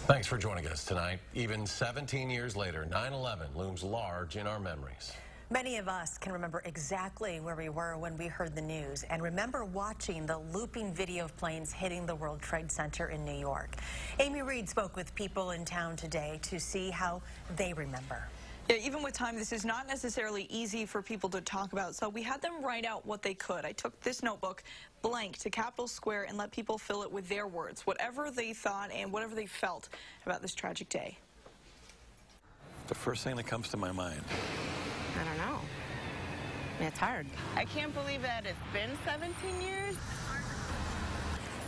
Thanks for joining us tonight. Even 17 years later, 9/11 looms large in our memories. Many of us can remember exactly where we were when we heard the news and remember watching the looping video of planes hitting the World Trade Center in New York. Amy Reed spoke with people in town today to see how they remember. Yeah, even with time, this is not necessarily easy for people to talk about, so we had them write out what they could. I took this notebook blank to Capitol Square and let people fill it with their words, whatever they thought and whatever they felt about this tragic day. The first thing that comes to my mind. I don't know. It's hard. I can't believe that it's been 17 years.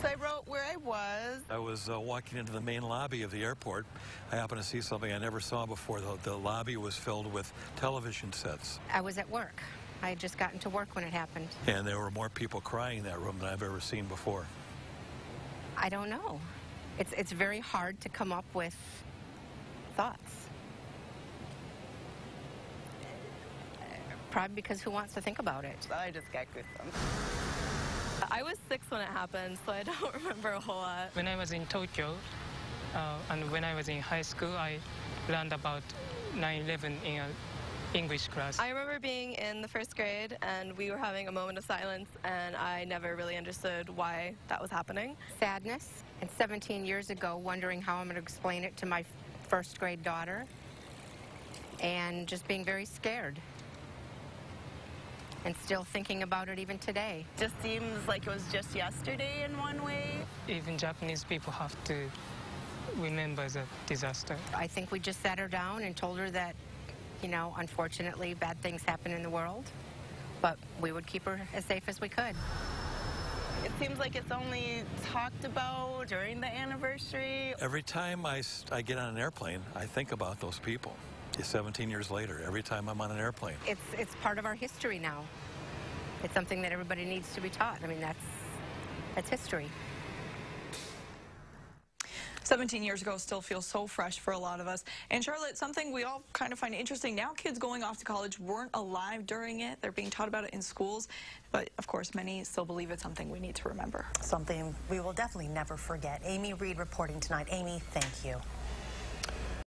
So I wrote where I was. I was walking into the main lobby of the airport. I happened to see something I never saw before. The lobby was filled with television sets. I was at work. I had just gotten to work when it happened. And there were more people crying in that room than I've ever seen before. I don't know. It's very hard to come up with thoughts. Probably because who wants to think about it? I just got goosebumps. I was 6 when it happened, so I don't remember a whole lot. When I was in Tokyo, and when I was in high school, I learned about 9/11 in an English class. I remember being in the first grade, and we were having a moment of silence, and I never really understood why that was happening. Sadness, and 17 years ago, wondering how I'm going to explain it to my first grade daughter, and just being very scared. And still thinking about it even today. Just seems like it was just yesterday in one way. Even Japanese people have to remember the disaster. I think we just sat her down and told her that, you know, unfortunately bad things happen in the world, but we would keep her as safe as we could. It seems like it's only talked about during the anniversary. Every time I get on an airplane, I think about those people. 17 years later, every time I'm on an airplane. It's part of our history now. It's something that everybody needs to be taught. I mean, that's history. 17 years ago still feels so fresh for a lot of us. And Charlotte, something we all kind of find interesting, now kids going off to college weren't alive during it. They're being taught about it in schools. But, of course, many still believe it's something we need to remember. Something we will definitely never forget. Amy Reed reporting tonight. Amy, thank you.